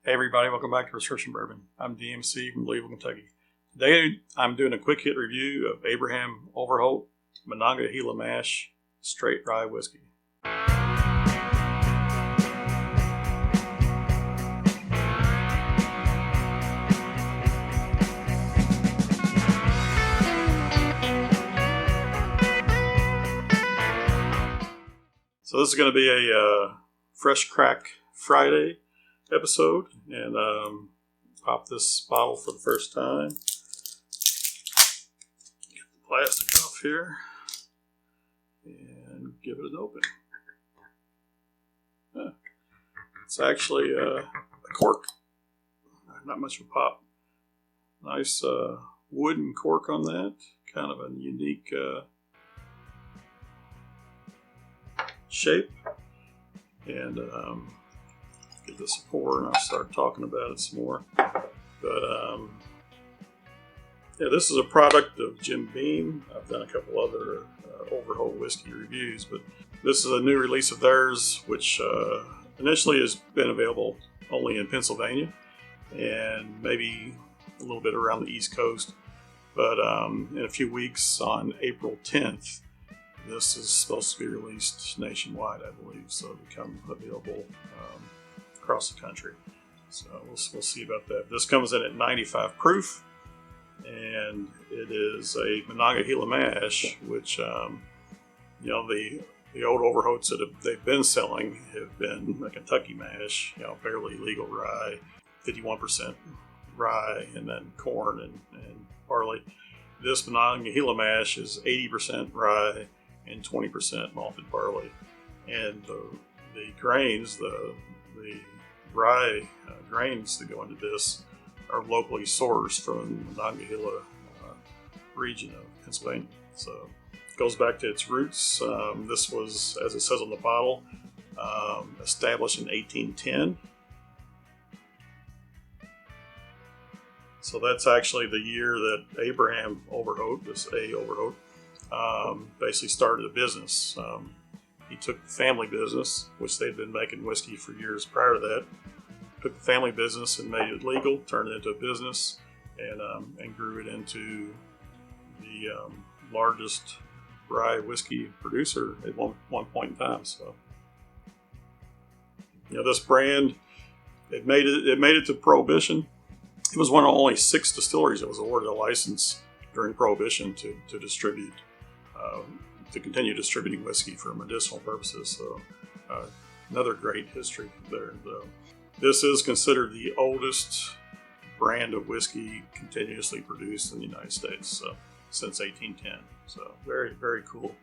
Hey everybody, welcome back to Research and Bourbon. I'm DMC from Louisville, Kentucky. Today I'm doing a quick hit review of Abraham Overholt Monongahela Mash Straight Rye Whiskey. So this is going to be a Fresh Crack Friday episode, and pop this bottle for the first time. Get the plastic off here and give it an open. It's actually a cork, not much of a pop. Nice wooden cork on that, kind of a unique shape. And give this a pour and I'll start talking about it some more. But yeah, this is a product of Jim Beam. I've done a couple other Overholt whiskey reviews, but this is a new release of theirs, which initially has been available only in Pennsylvania and maybe a little bit around the East Coast. But in a few weeks, on April 10th, this is supposed to be released nationwide, I believe, so it'll become available across the country. So we'll see about that. This comes in at 95 proof, and it is a Monongahela mash, which the old Overholts that they've been selling have been a Kentucky mash, fairly legal rye, 51% rye, and then corn and barley. This Monongahela mash is 80% rye and 20% malted barley, and the grains, the rye grains that go into this are locally sourced from the Monongahela region of Pennsylvania. So it goes back to its roots. This was, as it says on the bottle, established in 1810. So that's actually the year that Abraham Overholt, this A. Overholt, basically started a business. He took the family business, which they'd been making whiskey for years prior to that, took the family business and made it legal, turned it into a business, and grew it into the largest rye whiskey producer at one point in time. So, this brand, it made it to Prohibition. It was one of only 6 distilleries that was awarded a license during Prohibition to distribute, to continue distributing whiskey for medicinal purposes. So another great history there. This is considered the oldest brand of whiskey continuously produced in the United States, since 1810. So very, very cool.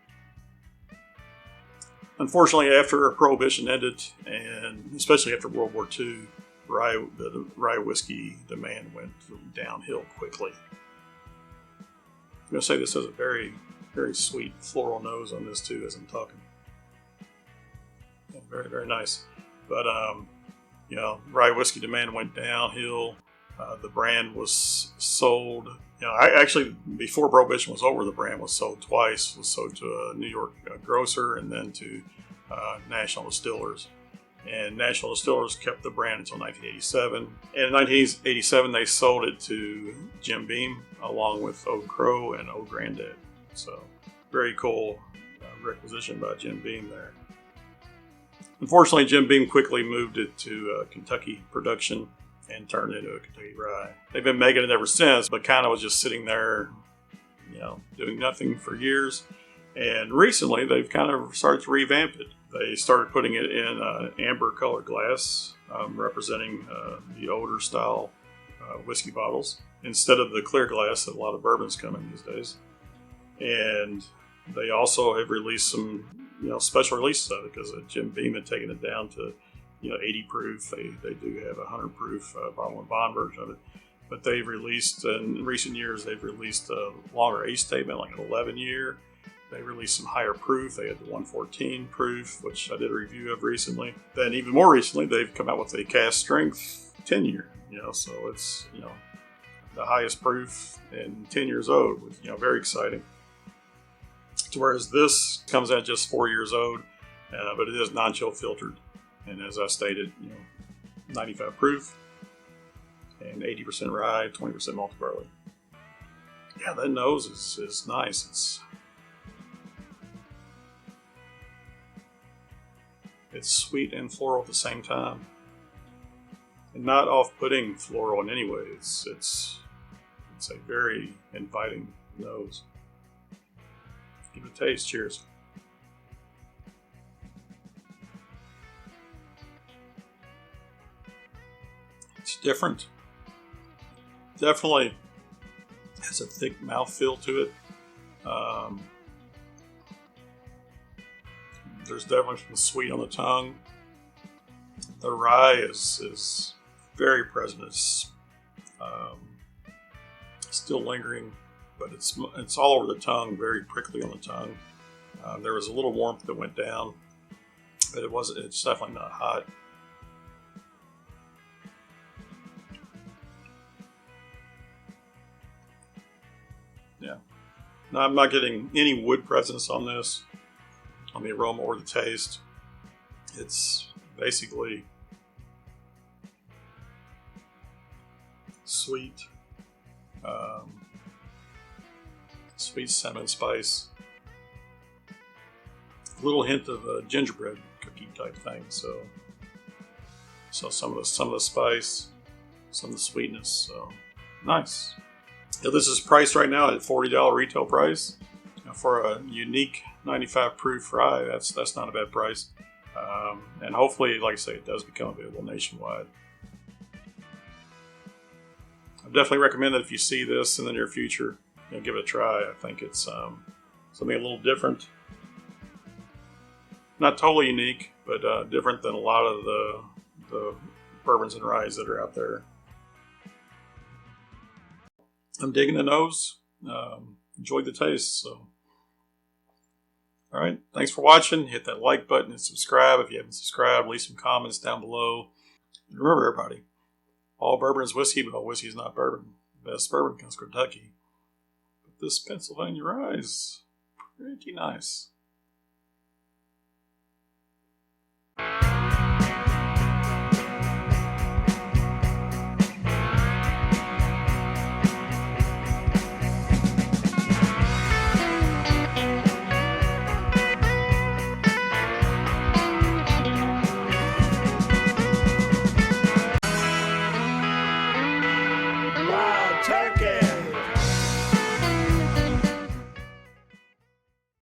Unfortunately, after Prohibition ended, and especially after World War II, the rye whiskey demand went downhill quickly. I'm going to say this has a very, very sweet floral nose on this too as I'm talking. Yeah, very, very nice. But, rye whiskey demand went downhill. The brand was sold. Actually, before Prohibition was over, the brand was sold twice. It was sold to a New York grocer and then to National Distillers. And National Distillers kept the brand until 1987. And in 1987, they sold it to Jim Beam, along with Old Crow and Old Grandad. So, very cool requisition by Jim Beam there. Unfortunately, Jim Beam quickly moved it to Kentucky production and turned it into a Kentucky rye. They've been making it ever since, but kind of was just sitting there, doing nothing for years. And recently, they've kind of started to revamp it. They started putting it in amber colored glass, representing the older style whiskey bottles, instead of the clear glass that a lot of bourbons come in these days. And they also have released some, special releases of it, because Jim Beam had taken it down to, 80 proof. They do have a 100 proof bottle and bond version of it. But they've released, in recent years, they've released a longer age statement, like an 11-year. They released some higher proof. They had the 114 proof, which I did a review of recently. Then even more recently, they've come out with a cast strength 10-year. So it's, the highest proof and 10 years old, which, very exciting. Whereas this comes out just 4 years old, but it is non-chill filtered. And as I stated, 95 proof. and 80% rye, 20% malted barley. Yeah, that nose is nice. It's sweet and floral at the same time, and not off-putting floral in any way. It's a very inviting nose. Give it a taste. Cheers. It's different. Definitely has a thick mouthfeel to it. There's definitely some sweet on the tongue. The rye is very present. It's still lingering, but it's all over the tongue, very prickly on the tongue. There was a little warmth that went down, but it's definitely not hot. Yeah. Now, I'm not getting any wood presence on this, on the aroma or the taste. It's basically sweet, sweet cinnamon spice, a little hint of a gingerbread cookie type thing. So some of the spice, some of the sweetness. So nice. Now, this is priced right now at $40 retail price. Now, for a unique 95 proof rye, that's not a bad price. And hopefully, like I say, it does become available nationwide. I definitely recommend that if you see this in the near future, give it a try. I think it's something a little different. Not totally unique, but different than a lot of the bourbons and ryes that are out there. I'm digging the nose. Enjoyed the taste. So, all right. Thanks for watching. Hit that like button and subscribe if you haven't subscribed. Leave some comments down below. And remember, everybody, all bourbon is whiskey, but all whiskey is not bourbon. The best bourbon comes from Kentucky. But this Pennsylvania rye is pretty nice.